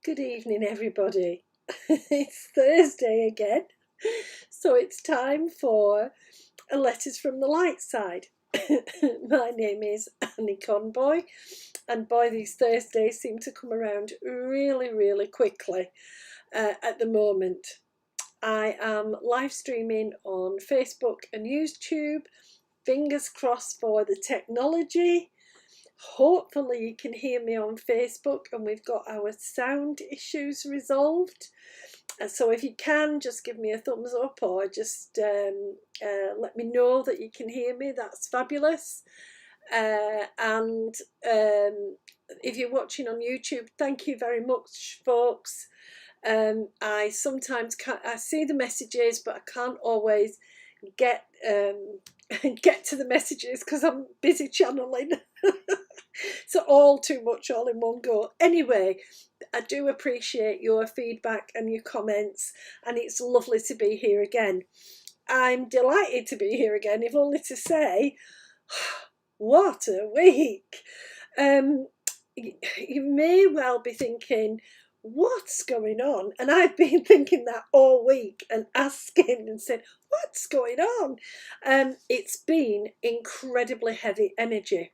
Good evening, everybody. It's Thursday again, so it's time for a Letters from the Light Side. My name is Annie Conboy, and boy, these Thursdays seem to come around really, really quickly at the moment. I am live streaming on Facebook and YouTube. Fingers crossed for the technology. Hopefully you can hear me on Facebook and we've got our sound issues resolved. So if you can, just give me a thumbs up or just let me know that you can hear me. That's fabulous. And if you're watching on YouTube, thank you very much, folks. I sometimes I see the messages, but I can't always get get to the messages because I'm busy channeling. So all too much all in one go. Anyway, I do appreciate your feedback and your comments, and it's lovely to be here again. I'm delighted to be here again, if only to say, what a week. You may well be thinking, what's going on? And I've been thinking that all week and asking and saying, what's going on? It's been incredibly heavy energy.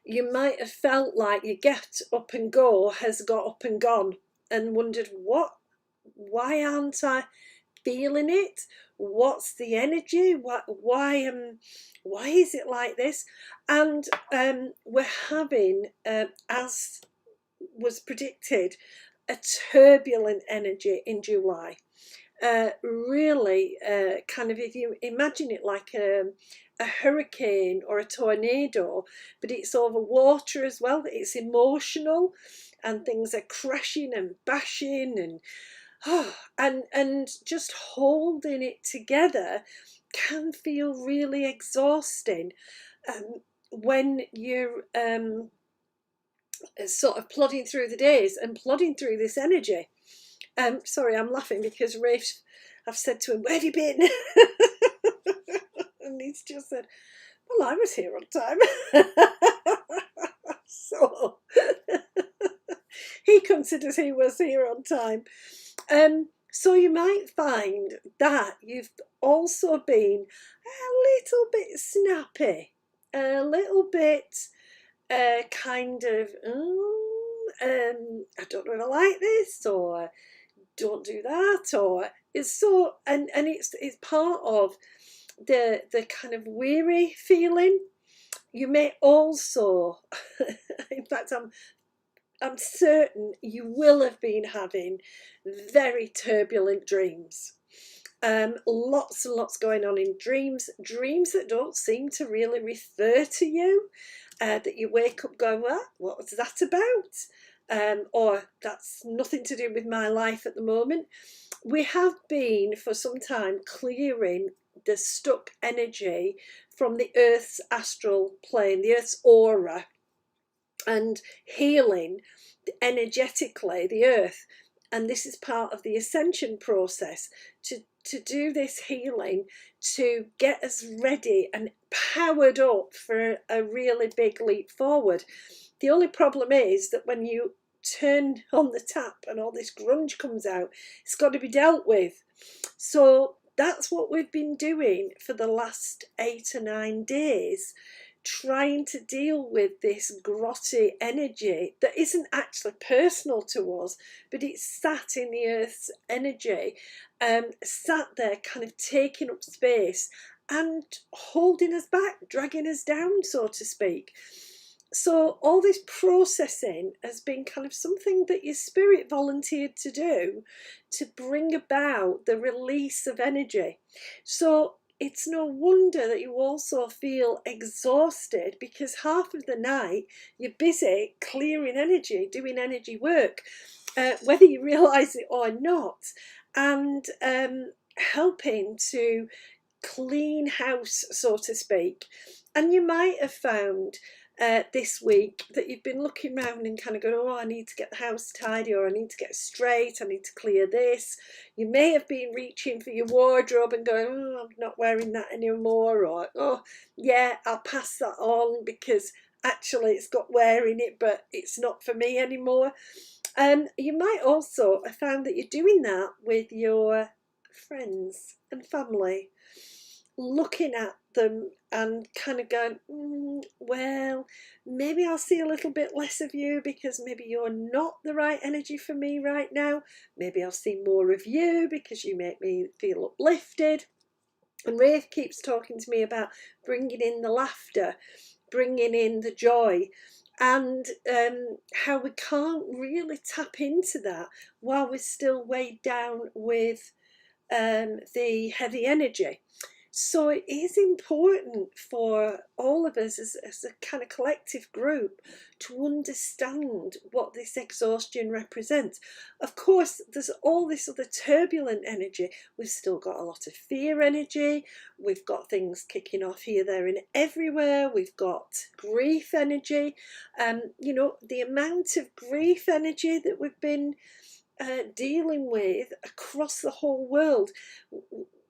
You might have felt like your get up and go has got up and gone and wondered, why aren't I feeling it? What's the energy? Why is it like this? And we're having, as was predicted, a turbulent energy in July. Really, kind of, if you imagine it like a hurricane or a tornado, but it's over water as well. It's emotional, and things are crashing and bashing, and just holding it together can feel really exhausting when you're sort of plodding through the days and plodding through this energy. Sorry, I'm laughing because Rafe, I've said to him, where have you been? And he's just said, well, I was here on time. So he considers he was here on time. So you might find that you've also been a little bit snappy, a little bit kind of, I don't know if I like this, or don't do that, or it's so, and it's part of the kind of weary feeling. You may also, in fact, I'm certain you will have been having very turbulent dreams. Lots and lots going on in dreams that don't seem to really refer to you, that you wake up going, well, what was that about? Or that's nothing to do with my life at the moment. We have been for some time clearing the stuck energy from the Earth's astral plane, the Earth's aura, and healing energetically the Earth. And this is part of the ascension process, to do this healing, to get us ready and powered up for a really big leap forward. The only problem is that when you turn on the tap and all this grunge comes out, it's got to be dealt with. So that's what we've been doing for the last 8 or 9 days, trying to deal with this grotty energy that isn't actually personal to us, but it's sat in the Earth's energy, sat there kind of taking up space and holding us back, dragging us down, so to speak. So all this processing has been kind of something that your spirit volunteered to do, to bring about the release of energy. So it's no wonder that you also feel exhausted, because half of the night you're busy clearing energy, doing energy work, whether you realise it or not, and helping to clean house, so to speak. And you might have found this week that you've been looking around and kind of going, oh, I need to get the house tidy, or I need to get straight, I need to clear this. You may have been reaching for your wardrobe and going, oh, I'm not wearing that anymore, or oh yeah, I'll pass that on because actually it's got wear in it, but it's not for me anymore. You might also have found that you're doing that with your friends and family, looking at them and kind of going, well, maybe I'll see a little bit less of you because maybe you're not the right energy for me right now. Maybe I'll see more of you because you make me feel uplifted. And Rafe keeps talking to me about bringing in the laughter, bringing in the joy, and how we can't really tap into that while we're still weighed down with the heavy energy. So it is important for all of us as a kind of collective group to understand what this exhaustion represents. Of course, there's all this other turbulent energy. We've still got a lot of fear energy. We've got things kicking off here, there, and everywhere. We've got grief energy. The amount of grief energy that we've been dealing with across the whole world.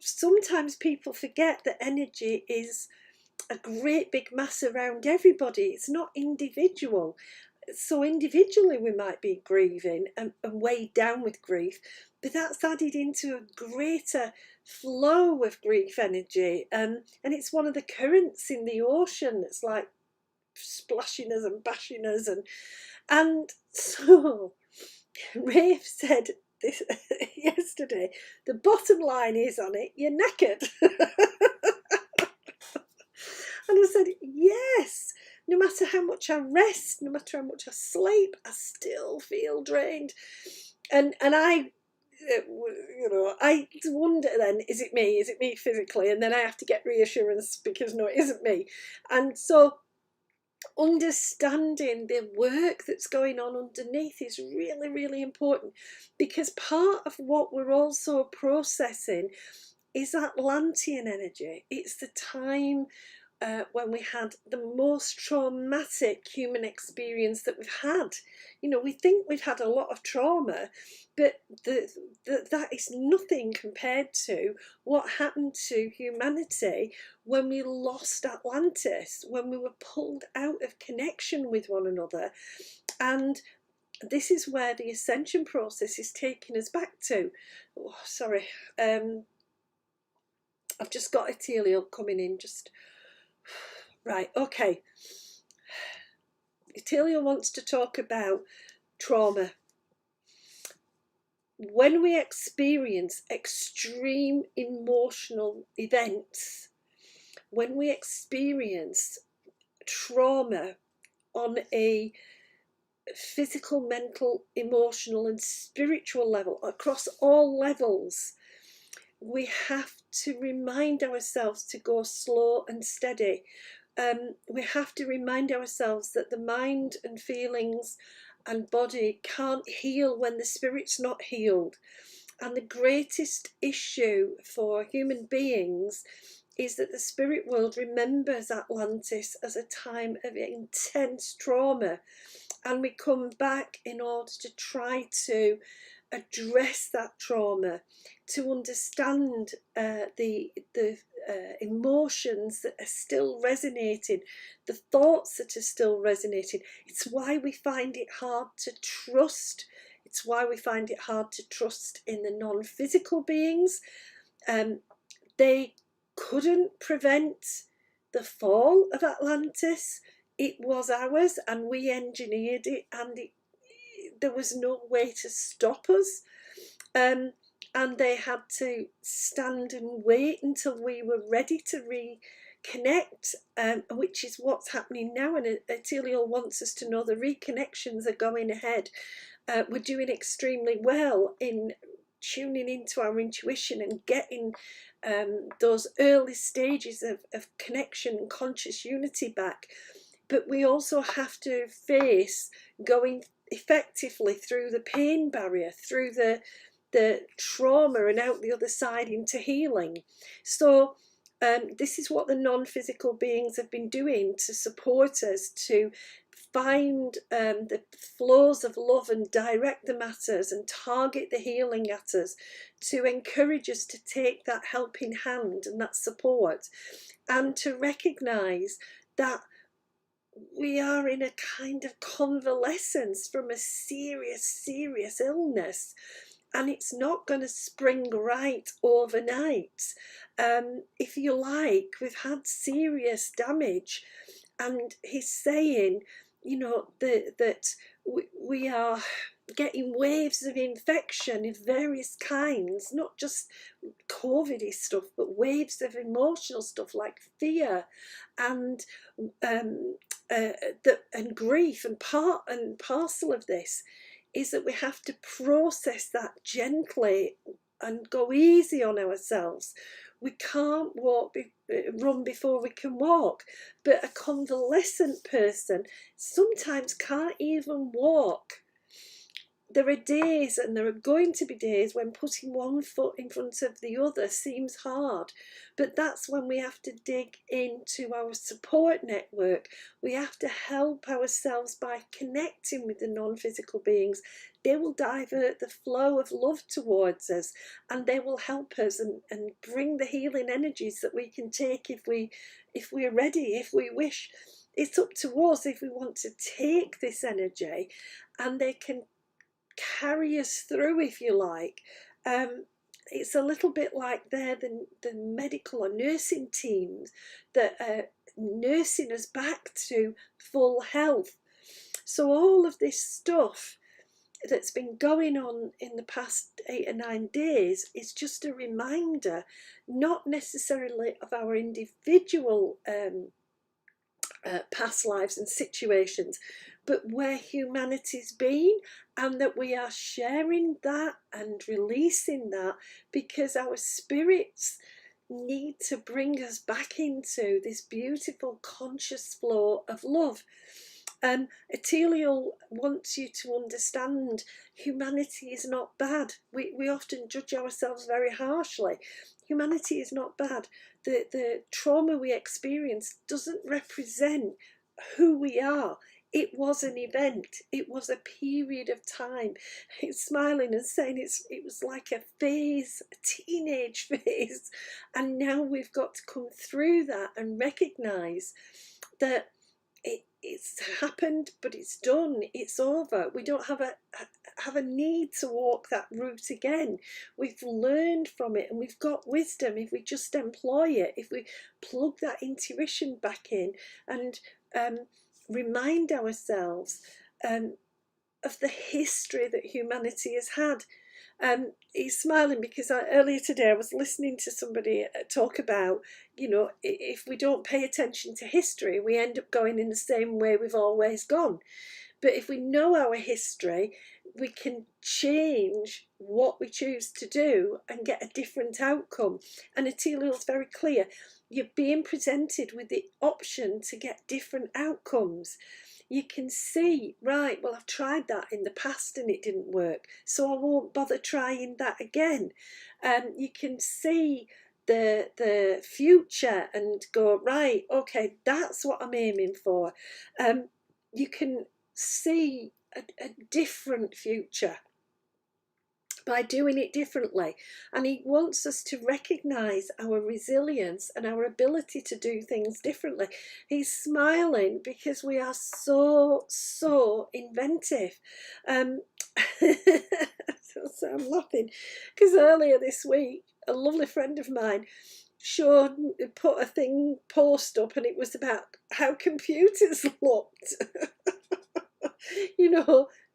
Sometimes people forget that energy is a great big mass around everybody. It's not individual. So individually we might be grieving and weighed down with grief, but that's added into a greater flow of grief energy. And it's one of the currents in the ocean that's like splashing us and bashing us. And so Rafe said this yesterday, the bottom line is on it, you're knackered. And I said, yes, no matter how much I rest, no matter how much I sleep, I still feel drained. And I wonder then, is it me? Is it me physically? And then I have to get reassurance because no, it isn't me. And so understanding the work that's going on underneath is really, really important, because part of what we're also processing is Atlantean energy. It's the time when we had the most traumatic human experience that we've had. We think we've had a lot of trauma, but that is nothing compared to what happened to humanity when we lost Atlantis, when we were pulled out of connection with one another. And this is where the ascension process is taking us back to. Oh, sorry. I've just got Ethelial coming in. Right, okay. Ethelial wants to talk about trauma. When we experience extreme emotional events, when we experience trauma on a physical, mental, emotional and spiritual level, across all levels, we have to remind ourselves to go slow and steady. We have to remind ourselves that the mind and feelings and body can't heal when the spirit's not healed. And the greatest issue for human beings is that the spirit world remembers Atlantis as a time of intense trauma, and we come back in order to try to address that trauma, to understand the emotions that are still resonating, the thoughts that are still resonating. It's why we find it hard to trust. It's why we find it hard to trust in the non-physical beings. They couldn't prevent the fall of Atlantis. It was ours, and we engineered it, and there was no way to stop us. And they had to stand and wait until we were ready to reconnect, which is what's happening now. And Ethelial wants us to know the reconnections are going ahead. We're doing extremely well in tuning into our intuition and getting those early stages of connection and conscious unity back. But we also have to face going effectively through the pain barrier, through the trauma, and out the other side into healing. So this is what the non-physical beings have been doing to support us to find the flows of love and direct them at us and target the healing at us, to encourage us to take that helping hand and that support, and to recognise that we are in a kind of convalescence from a serious illness, and it's not going to spring right overnight. If you like, we've had serious damage, and he's saying, that we are getting waves of infection of various kinds, not just COVID stuff, but waves of emotional stuff like fear and um, and grief. And part and parcel of this is that we have to process that gently and go easy on ourselves. We can't run before we can walk. But a convalescent person sometimes can't even walk. There are days, and there are going to be days, when putting one foot in front of the other seems hard. But that's when we have to dig into our support network. We have to help ourselves by connecting with the non-physical beings. They will divert the flow of love towards us, and they will help us and bring the healing energies that we can take if we're ready, if we wish. It's up to us if we want to take this energy, and they can carry us through, if you like. It's a little bit like the medical or nursing teams that are nursing us back to full health. So all of this stuff that's been going on in the past 8 or 9 days is just a reminder, not necessarily of our individual past lives and situations, but where humanity's been, and that we are sharing that and releasing that, because our spirits need to bring us back into this beautiful conscious flow of love. Atelial wants you to understand humanity is not bad. We often judge ourselves very harshly. Humanity is not bad. The trauma we experience doesn't represent who we are. It was an event. It was a period of time. It's smiling and saying it was like a phase, a teenage phase. And now we've got to come through that and recognise that it's happened, but it's done. It's over. We don't have a need to walk that route again. We've learned from it, and we've got wisdom if we just employ it. If we plug that intuition back in and remind ourselves of the history that humanity has had. He's smiling because earlier today I was listening to somebody talk about, if we don't pay attention to history, we end up going in the same way we've always gone. But if we know our history, we can change what we choose to do and get a different outcome. And Atelial's very clear. You're being presented with the option to get different outcomes. You can see, right, well, I've tried that in the past and it didn't work, so I won't bother trying that again. You can see the future and go, right, okay, that's what I'm aiming for. You can see a different future by doing it differently. And he wants us to recognise our resilience and our ability to do things differently. He's smiling because we are so inventive. So I'm laughing because earlier this week a lovely friend of mine put a post up, and it was about how computers looked.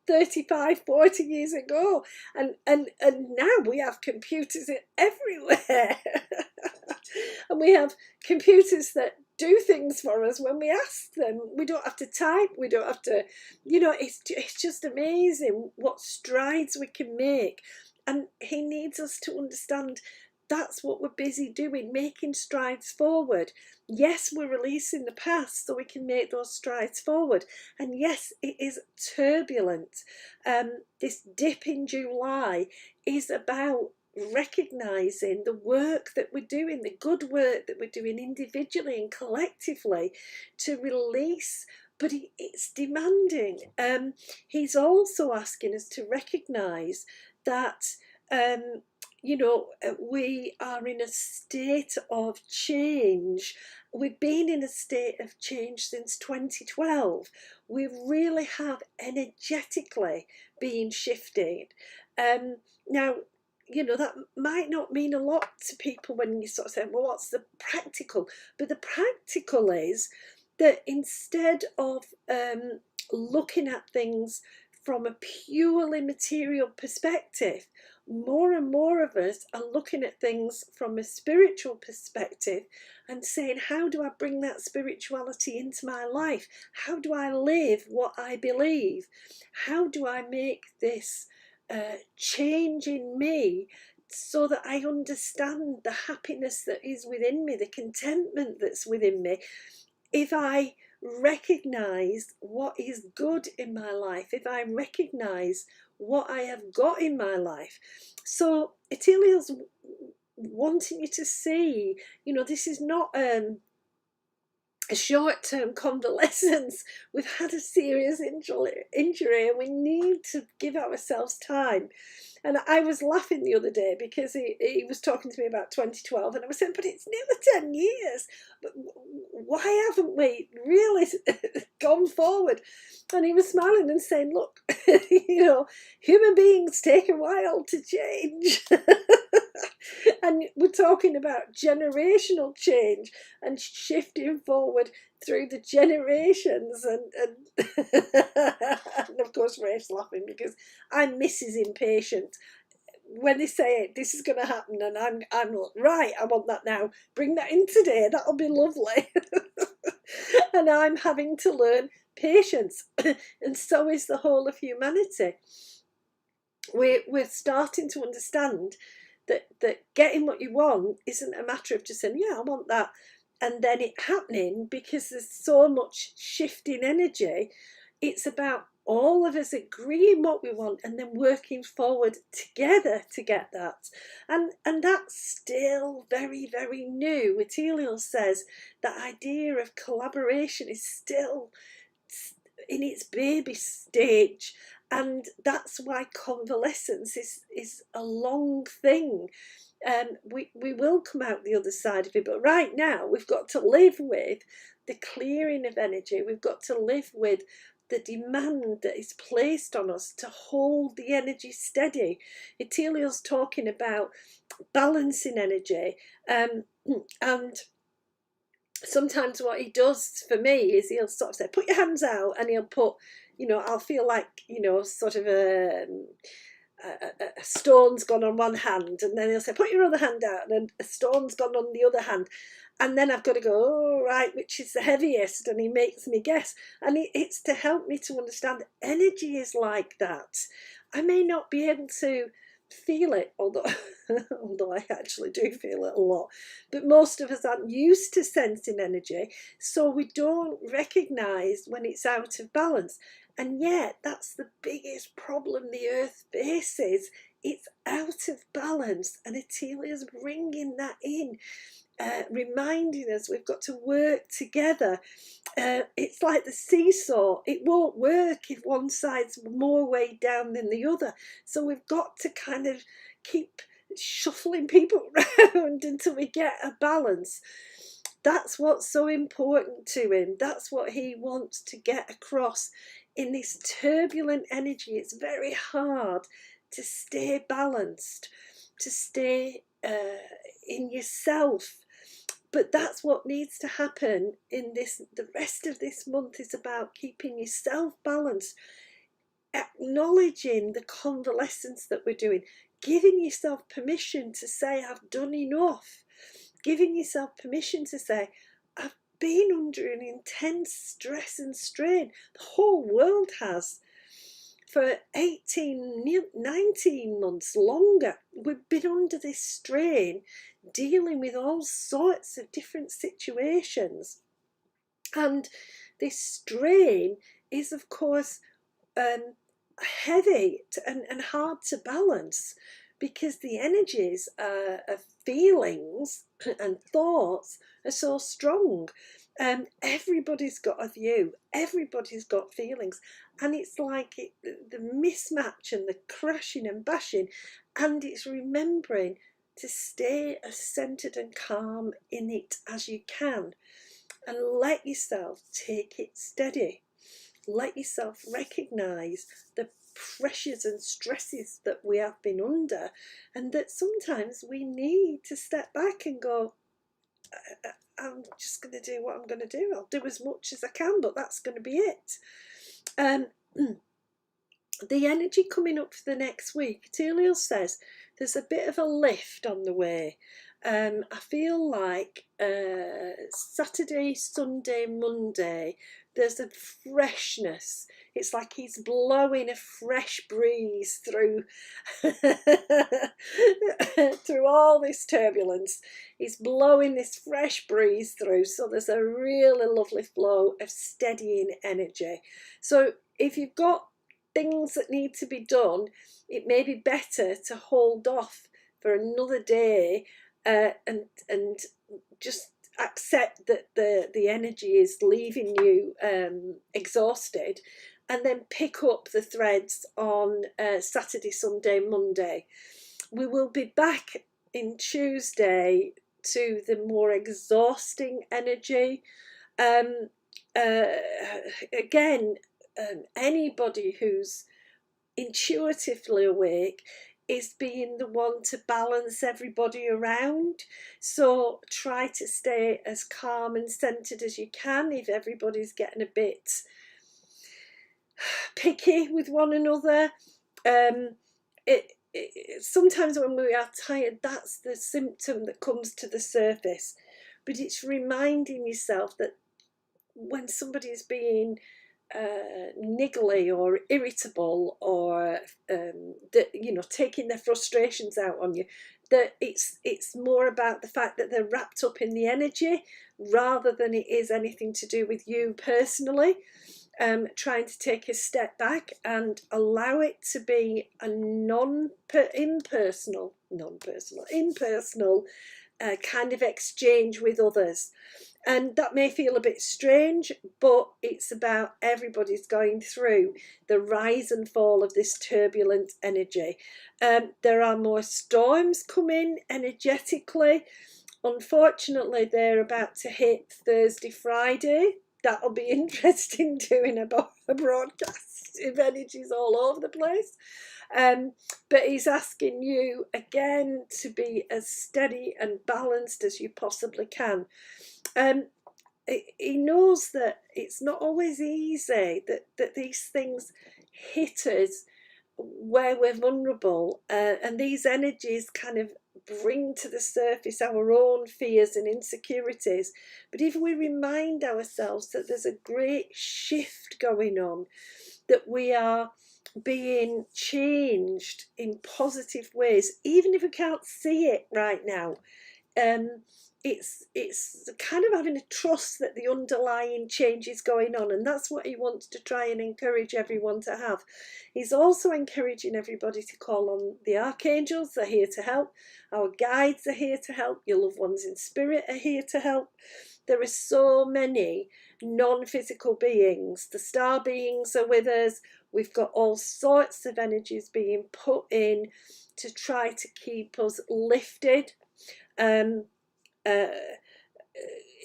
35, 40 years ago, and now we have computers everywhere. And we have computers that do things for us when we ask them. We don't have to type, we don't have to, it's just amazing what strides we can make. And he needs us to understand that's what we're busy doing, making strides forward. Yes, we're releasing the past so we can make those strides forward. And yes, it is turbulent. This dip in July is about recognising the work that we're doing, the good work that we're doing individually and collectively to release, but it's demanding. He's also asking us to recognise that we are in a state of change. We've been in a state of change since 2012. We really have energetically been shifted. Now, that might not mean a lot to people when you sort of say, well, what's the practical? But the practical is that instead of looking at things from a purely material perspective, more and more of us are looking at things from a spiritual perspective and saying, how do I bring that spirituality into my life? How do I live what I believe? How do I make this change in me so that I understand the happiness that is within me, the contentment that's within me? If I recognize what is good in my life, if I recognize what I have got in my life. So Atelia's wanting you to see, this is not a short-term convalescence. We've had a serious injury and we need to give ourselves time. And I was laughing the other day because he was talking to me about 2012 and I was saying, but it's nearly 10 years. But why haven't we really gone forward? And he was smiling and saying, look, human beings take a while to change. And we're talking about generational change and shifting forward through the generations. And of course, Rafe's laughing because I'm Mrs. Impatient. When they say this is going to happen, and I'm right, I want that now. Bring that in today. That'll be lovely. And I'm having to learn patience, and so is the whole of humanity. We're starting to understand that getting what you want isn't a matter of just saying, yeah, I want that, and then it happening, because there's so much shifting energy. It's about all of us agreeing what we want and then working forward together to get that. And that's still very, very new. Atelial says that idea of collaboration is still in its baby stage. And that's why convalescence is a long thing. We will come out the other side of it, but right now we've got to live with the clearing of energy. We've got to live with the demand that is placed on us to hold the energy steady. Etelial's talking about balancing energy, and sometimes what he does for me is he'll sort of say, put your hands out, and he'll put, I'll feel like, sort of a stone's gone on one hand, and then he'll say, put your other hand out, and then a stone's gone on the other hand. And then I've got to go, oh, right, which is the heaviest? And he makes me guess. And it's to help me to understand energy is like that. I may not be able to feel it, although I actually do feel it a lot. But most of us aren't used to sensing energy, so we don't recognise when it's out of balance. And yet, that's the biggest problem the Earth faces. It's out of balance, and Atelia's bringing that in. Reminding us we've got to work together. It's like the seesaw. It won't work if one side's more weighed down than the other. So we've got to kind of keep shuffling people around until we get a balance. That's what's so important to him. That's what he wants to get across. In this turbulent energy, it's very hard to stay balanced, to stay in yourself. But that's what needs to happen in this. The rest of this month is about keeping yourself balanced, acknowledging the convalescence that we're doing, giving yourself permission to say, I've done enough, giving yourself permission to say, I've been under an intense stress and strain. The whole world has. For 18, 19 months longer, we've been under this strain, dealing with all sorts of different situations. And this strain is, of course, heavy and hard to balance, because the energies of feelings and thoughts are so strong. Everybody's got a view, everybody's got feelings, and it's like the mismatch and the crashing and bashing, and it's remembering to stay as centered and calm in it as you can, and let yourself take it steady. Let yourself recognize the pressures and stresses that we have been under, and that sometimes we need to step back and go, I'm just going to do what I'm going to do. I'll do as much as I can, but that's going to be it. The energy coming up for the next week, Teliel says there's a bit of a lift on the way. I feel like Saturday, Sunday, Monday, there's a freshness. It's like he's blowing a fresh breeze through through all this turbulence. He's blowing this fresh breeze through. So there's a really lovely flow of steadying energy. So if you've got things that need to be done, it may be better to hold off for another day, and just accept that the energy is leaving you exhausted, and then pick up the threads on Saturday, Sunday, Monday. We will be back in Tuesday to the more exhausting energy. Again, anybody who's intuitively awake is being the one to balance everybody around. So try to stay as calm and centered as you can if everybody's getting a bit picky with one another. Sometimes when we are tired, that's the symptom that comes to the surface. But it's reminding yourself that when somebody is being niggly or irritable, or taking their frustrations out on you, that it's more about the fact that they're wrapped up in the energy rather than it is anything to do with you personally. Trying to take a step back and allow it to be a impersonal kind of exchange with others. And that may feel a bit strange, but it's about everybody's going through the rise and fall of this turbulent energy. There are more storms coming energetically. Unfortunately, they're about to hit Thursday, Friday. That'll be interesting doing a broadcast if energy's all over the place. But he's asking you again to be as steady and balanced as you possibly can. He knows that it's not always easy, that these things hit us where we're vulnerable, and these energies kind of bring to the surface our own fears and insecurities. But if we remind ourselves that there's a great shift going on, that we are being changed in positive ways, even if we can't see it right now, it's kind of having a trust that the underlying change is going on, and that's what he wants to try and encourage everyone to have. He's also encouraging everybody to call on the archangels. They're here to help. Our guides are here to help. Your loved ones in spirit are here to help. There are so many non-physical beings. The star beings are with us. We've got all sorts of energies being put in to try to keep us lifted.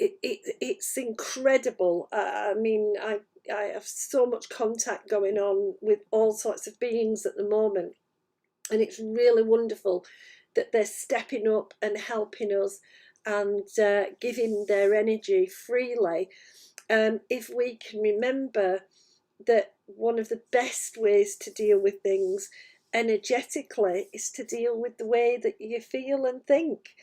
It's incredible. I mean, I have so much contact going on with all sorts of beings at the moment, and it's really wonderful that they're stepping up and helping us and giving their energy freely. If we can remember that one of the best ways to deal with things energetically is to deal with the way that you feel and think,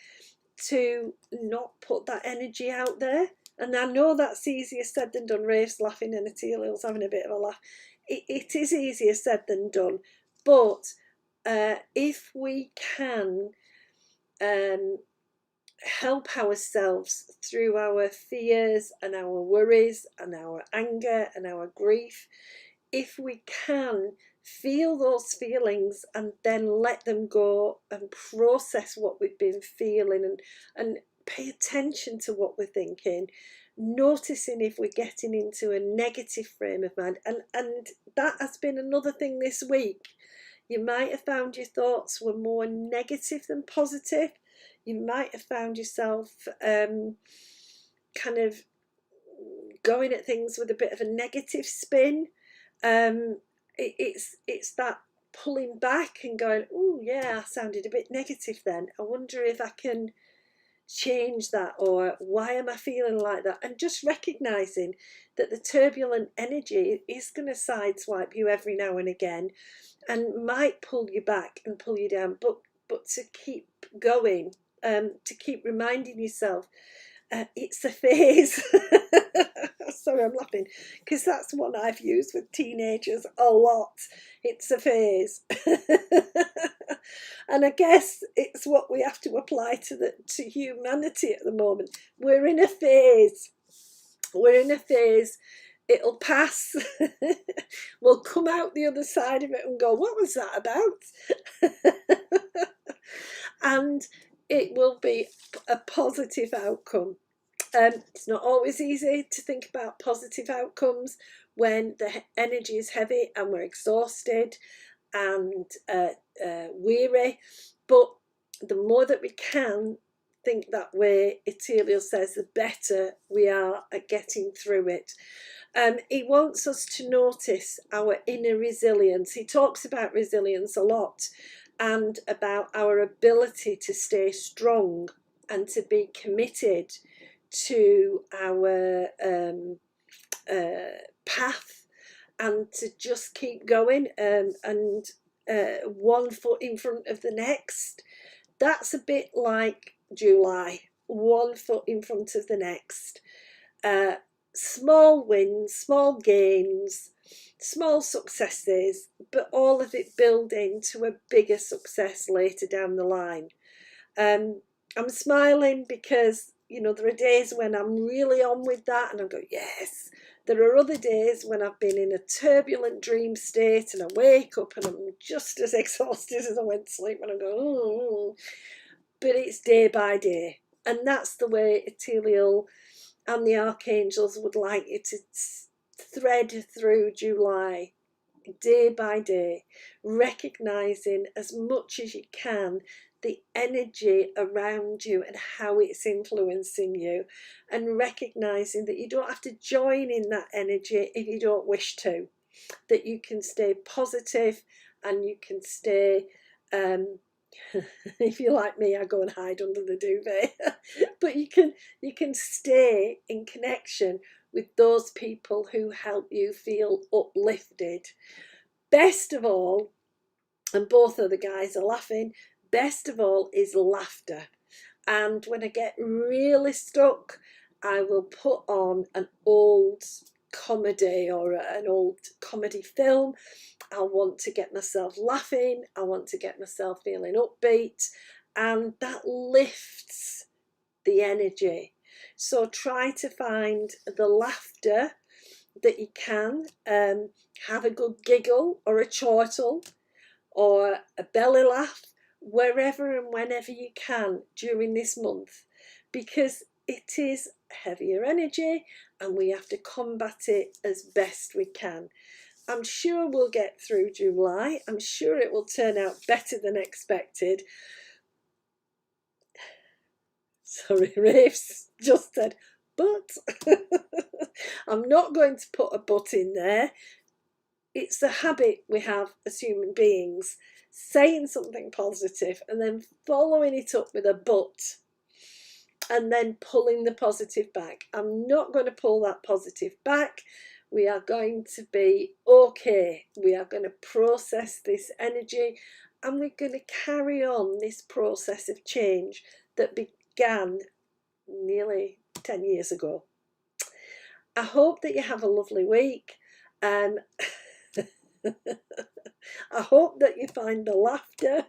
to not put that energy out there. And I know that's easier said than done. Rafe's laughing and Ateliel's having a bit of a laugh. It is easier said than done. But if we can help ourselves through our fears and our worries and our anger and our grief, if we can feel those feelings and then let them go and process what we've been feeling, and pay attention to what we're thinking, noticing if we're getting into a negative frame of mind. And that has been another thing this week. You might have found your thoughts were more negative than positive. You might have found yourself kind of going at things with a bit of a negative spin. It's that pulling back and going, oh yeah, I sounded a bit negative then. I wonder if I can change that, or why am I feeling like that? And just recognizing that the turbulent energy is going to sideswipe you every now and again and might pull you back and pull you down, but to keep going, to keep reminding yourself it's a phase. Sorry, I'm laughing because that's one I've used with teenagers a lot. It's a phase. And I guess it's what we have to apply to humanity at the moment. We're in a phase. We're in a phase. It'll pass. We'll come out the other side of it and go, what was that about? And it will be a positive outcome. It's not always easy to think about positive outcomes when the energy is heavy and we're exhausted and weary, but the more that we can think that way, Ethereal says, the better we are at getting through it. He wants us to notice our inner resilience. He talks about resilience a lot and about our ability to stay strong and to be committed to our path and to just keep going and one foot in front of the next. That's a bit like July, one foot in front of the next. Small wins, small gains, small successes, but all of it building to a bigger success later down the line. I'm smiling because, you know, there are days when I'm really on with that and I go, yes. There are other days when I've been in a turbulent dream state and I wake up and I'm just as exhausted as I went to sleep and I go, oh. But it's day by day. And that's the way Ethereal and the archangels would like you to thread through July, day by day, recognizing as much as you can the energy around you and how it's influencing you, and recognizing that you don't have to join in that energy if you don't wish to, that you can stay positive and you can stay if you're like me, I go and hide under the duvet. But you can stay in connection with those people who help you feel uplifted. Best of all, and both of the guys are laughing, best of all is laughter. And when I get really stuck, I will put on an old comedy or an old comedy film. I want to get myself laughing. I want to get myself feeling upbeat, and that lifts the energy. So try to find the laughter that you can. Have a good giggle or a chortle or a belly laugh wherever and whenever you can during this month, because it is heavier energy and we have to combat it as best we can. I'm sure we'll get through July. I'm sure it will turn out better than expected. Sorry, Rafe's just said, but I'm not going to put a but in there. It's the habit we have as human beings, saying something positive and then following it up with a but, and then pulling the positive back. I'm not going to pull that positive back. We are going to be okay. We are going to process this energy and we're going to carry on this process of change that began nearly 10 years ago. I hope that you have a lovely week. I hope that you find the laughter.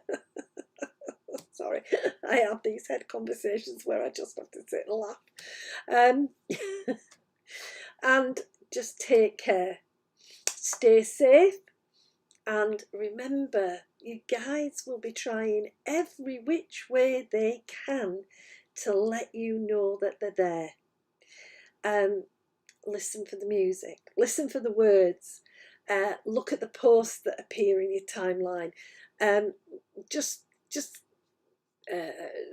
Sorry, I have these head conversations where I just have to sit and laugh. And just take care. Stay safe. And remember, your guides will be trying every which way they can to let you know that they're there. Listen for the music, listen for the words, look at the posts that appear in your timeline. Just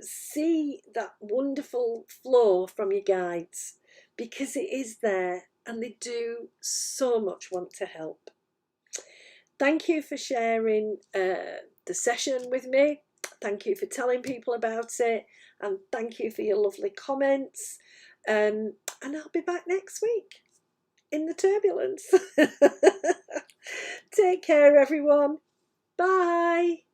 see that wonderful flow from your guides, because it is there and they do so much want to help. Thank you for sharing the session with me. Thank you for telling people about it, and thank you for your lovely comments. And I'll be back next week in the turbulence. Take care, everyone. Bye.